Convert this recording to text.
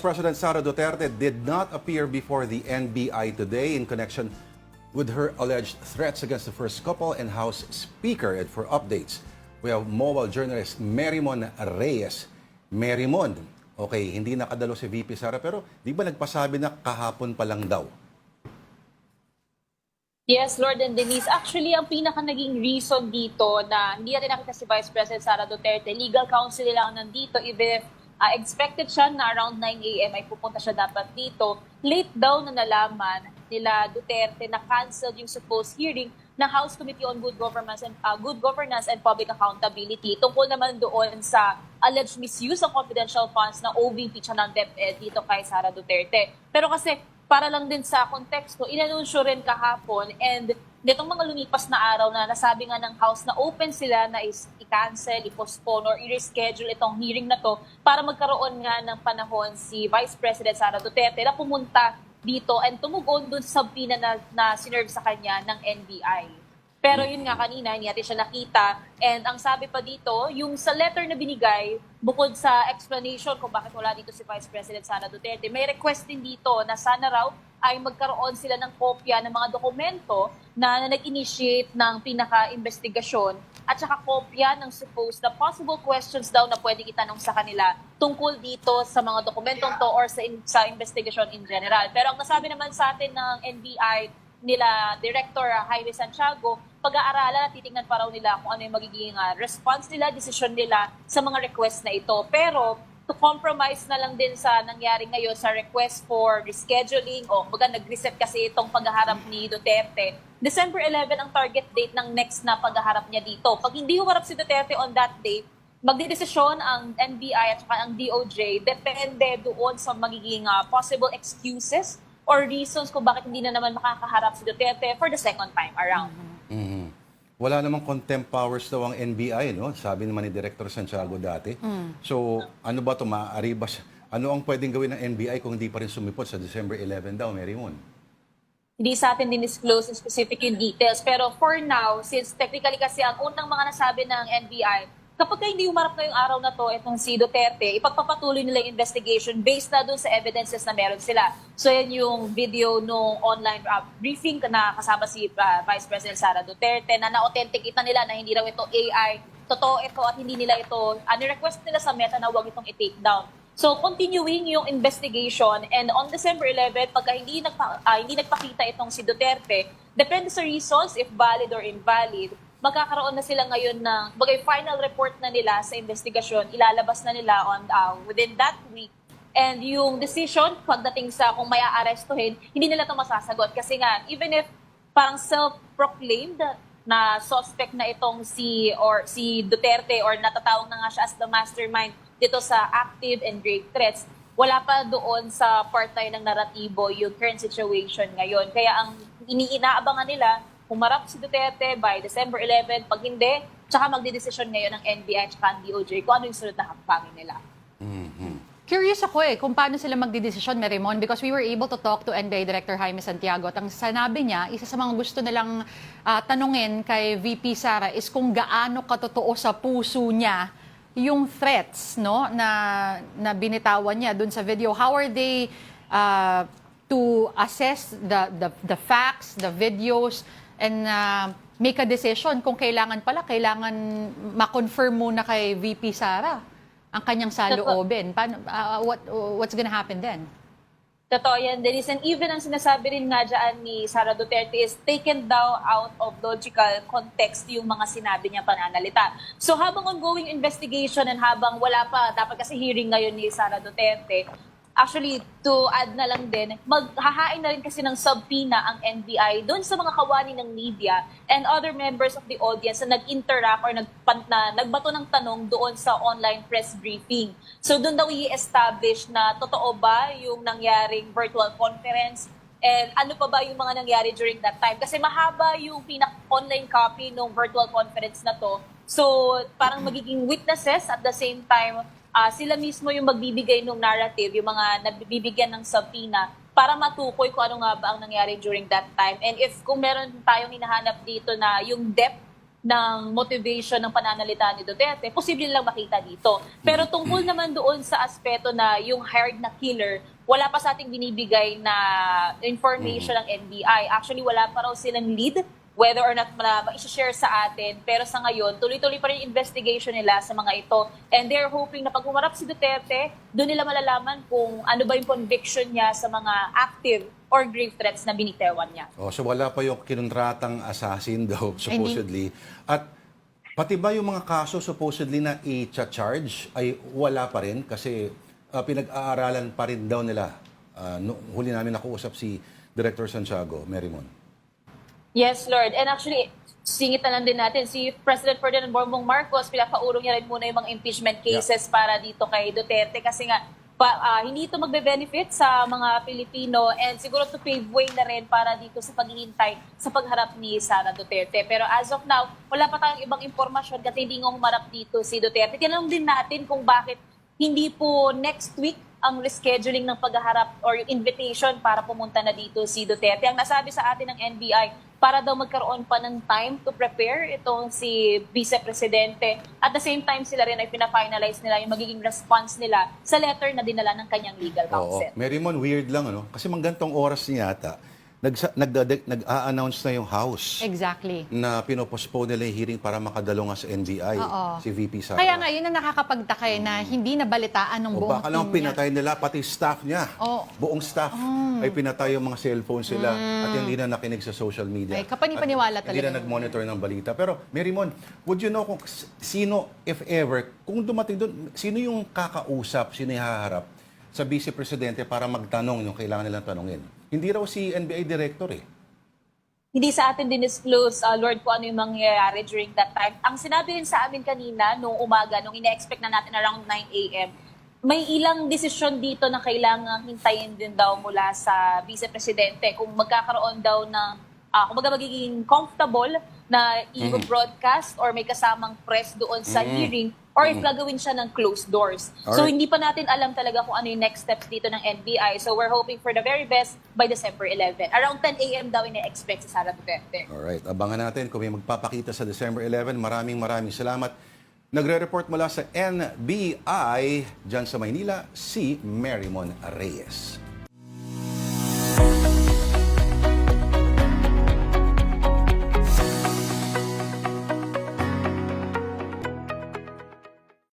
President Sara Duterte did not appear before the NBI today in connection with her alleged threats against the first couple and House Speaker. And for updates, we have mobile journalist Merymon Reyes. Merymon, okay, hindi nakadalo si VP Sara pero di ba nagpasabi na kahapon pa lang daw? Yes, Lord and Denise. Actually, ang pinaka naging reason dito na hindi natin nakita si Vice President Sara Duterte, legal counsel nila ang nandito, even if expected siya na around 9 a.m. ay pupunta siya dapat dito. Late daw na nalaman nila Duterte na canceled yung supposed hearing ng House Committee on Good Governance and Public Accountability tungkol naman doon sa alleged misuse ng confidential funds na OVP siya ng DepEd dito kay Sara Duterte. Pero kasi para lang din sa konteksto, inanunsyo rin kahapon and nitong mga lumipas na araw na nasabi nga ng House na open sila na i-cancel, i-postpone or i-reschedule itong hearing na to para magkaroon nga ng panahon si Vice President Sara Duterte na pumunta dito and tumugon dun sa subpoena na sinerve sa kanya ng NBI. Pero yun nga kanina, hindi natin siya nakita. And ang sabi pa dito, yung sa letter na binigay, bukod sa explanation kung bakit wala dito si Vice President Sara Duterte, may request din dito na sana raw ay magkaroon sila ng kopya ng mga dokumento na nag-initiate ng pinaka-investigasyon at saka kopya ng supposed na possible questions daw na pwedeng itanong sa kanila tungkol dito sa mga dokumentong to or sa investigation in general. Pero ang nasabi naman sa atin ng NBI nila Director Jaime Santiago, pag-aaralan at titingnan pa raw nila kung ano yung magiging response nila, decision nila sa mga request na ito. Pero to compromise na lang din sa nangyari ngayon sa request for rescheduling o nag-reset kasi itong paghaharap ni Duterte. December 11 ang target date ng next na paghaharap niya dito. Pag hindi humarap si Duterte on that day, magdidesisyon ang NBI at saka ang DOJ depende doon sa magiging possible excuses or reasons kung bakit hindi na naman makakaharap si Duterte for the second time around. Mm-hmm. Wala namang contempt powers daw ang NBI, no? Sabi naman ni Director Santiago dati. So, ano ba ito? Maaari ba ano ang pwedeng gawin ng NBI kung hindi pa rin sumipot sa December 11 daw, Merymon? Hindi sa atin din-disclose in specific yung details. Pero for now, since technically kasi ang unang mga nasabi ng NBI, kapag hindi umarap ngayong araw na to, itong si Duterte, ipagpapatuloy nila yung investigation based na dun sa evidences na meron sila. So yan yung video nung online briefing na kasama si Vice President Sara Duterte na na-authenticate na nila na hindi raw ito AI, totoo ito at hindi nila ito, request nila sa Meta na huwag itong i-take down. So continuing yung investigation and on December 11, pagka hindi nagpakita itong si Duterte, depende sa reasons if valid or invalid, magkakaroon na sila ngayon ng final report na nila sa investigasyon, ilalabas na nila within that week. And yung decision, pagdating sa kung may aarestuhin, hindi nila ito masasagot. Kasi nga, even if parang self-proclaimed na suspect na itong si Duterte or natatawag na nga siya as the mastermind dito sa active and grave threats, wala pa doon sa part tayo ng naratibo yung current situation ngayon. Kaya ang inaabangan nila, humarap si Duterte by December 11. Pag hindi, tsaka magdidesisyon ngayon ng NBI at ang DOJ kung ano yung sunod na hakbangin nila. Curious ako kung paano sila magdidesisyon, Merymon, because we were able to talk to NBI Director Jaime Santiago at ang sanabi niya, isa sa mga gusto nilang tanungin kay VP Sara is kung gaano katotoo sa puso niya yung threats na binitawan niya dun sa video. How are they to assess the facts, the videos, and make a decision kung kailangan ma-confirm muna kay VP Sara ang kanyang saloobin. What's gonna happen then? Totoo yan, Denise. And even ang sinasabi rin nga dyan ni Sara Duterte is taken down out of logical context yung mga sinabi niya pananalita. So habang ongoing investigation and habang wala pa, dapat kasi hearing ngayon ni Sara Duterte, actually, to add na lang din, maghahain na rin kasi ng subpoena ang NBI doon sa mga kawani ng media and other members of the audience na nag-interact or nagbato ng tanong doon sa online press briefing. So doon daw i-establish na totoo ba yung nangyaring virtual conference and ano pa ba yung mga nangyari during that time. Kasi mahaba yung online copy ng virtual conference na to. So parang magiging witnesses at the same time, sila mismo yung magbibigay ng narrative, yung mga nabibigyan ng subpoena para matukoy kung ano nga ba ang nangyari during that time. And if kung meron tayong hinahanap dito na yung depth ng motivation ng pananalita ni Duterte, posible lang makita dito. Pero tungkol naman doon sa aspeto na yung hired na killer, wala pa sa ating binibigay na information ng NBI. Actually, wala pa raw silang lead whether or not ma-share sa atin. Pero sa ngayon, tuloy-tuloy pa rin yung investigation nila sa mga ito. And they're hoping na pag humarap si Duterte, doon nila malalaman kung ano ba yung conviction niya sa mga active or grave threats na binitewan niya. Oh, so wala pa yung kinuntratang assassin daw, supposedly. At pati ba yung mga kaso supposedly na i-charge ay wala pa rin kasi pinag-aaralan pa rin daw nila. Huli namin nakuusap si Director Santiago, Merimon. Yes, Lord. And actually, singit na lang din natin, si President Ferdinand Bongbong Marcos, pinapaurong niya rin muna yung mga impeachment cases para dito kay Duterte kasi nga, hindi ito magbe-benefit sa mga Pilipino and siguro to pave way na rin para dito sa paghihintay sa pagharap ni Sara Duterte. Pero as of now, wala pa tayong ibang impormasyon kasi hindi nga humarap dito si Duterte. Tinanong din natin kung bakit hindi po next week ang rescheduling ng paghaharap or yung invitation para pumunta na dito si Duterte. Ang nasabi sa atin ng NBI, para daw magkaroon pa ng time to prepare itong si Vice Presidente. At the same time, sila rin ay pina-finalize nila yung magiging response nila sa letter na dinala ng kanyang legal counsel. Oo. Merimon, weird lang, ano? Kasi manggantong oras niya yata, nag-a-announce na yung House Exactly. na pinopostpone nila yung hearing para makadalo nga sa NBI, Oo. si VP Sara. Kaya nga, yun ang nakakapagtaka na hindi nabalitaan ng O buong baka lang team niya. pinatay nila, pati staff niya. Oo. Buong staff ay pinatay yung mga cellphone sila at hindi na nakinig sa social media. Ay, kapani-paniwala At Hindi talaga na nag-monitor ng balita. Pero, Merimon, would you know kung sino, if ever, kung dumating doon, sino yung kakausap, sino yung haharap sa Vice Presidente para magtanong yung kailangan nilang tanongin? Hindi raw si NBI Director eh. Hindi sa atin din-disclose, Lord, kung ano yung mangyayari during that time. Ang sinabi rin sa amin kanina, nung umaga, nung ina-expect na natin around 9 a.m., may ilang desisyon dito na kailangan hintayin din daw mula sa Vice Presidente kung magkakaroon daw ng, kumbaga magiging comfortable na i-broadcast or may kasamang press doon sa hearing or if gagawin siya ng closed doors. So Alright. hindi pa natin alam talaga kung ano yung next steps dito ng NBI. So we're hoping for the very best by December 11. Around 10 a.m. daw ina-expect si Sara Duterte. Alright, abangan natin kung may magpapakita sa December 11. Maraming salamat. Nagre-report mula sa NBI dyan sa Maynila, si Merimon Reyes.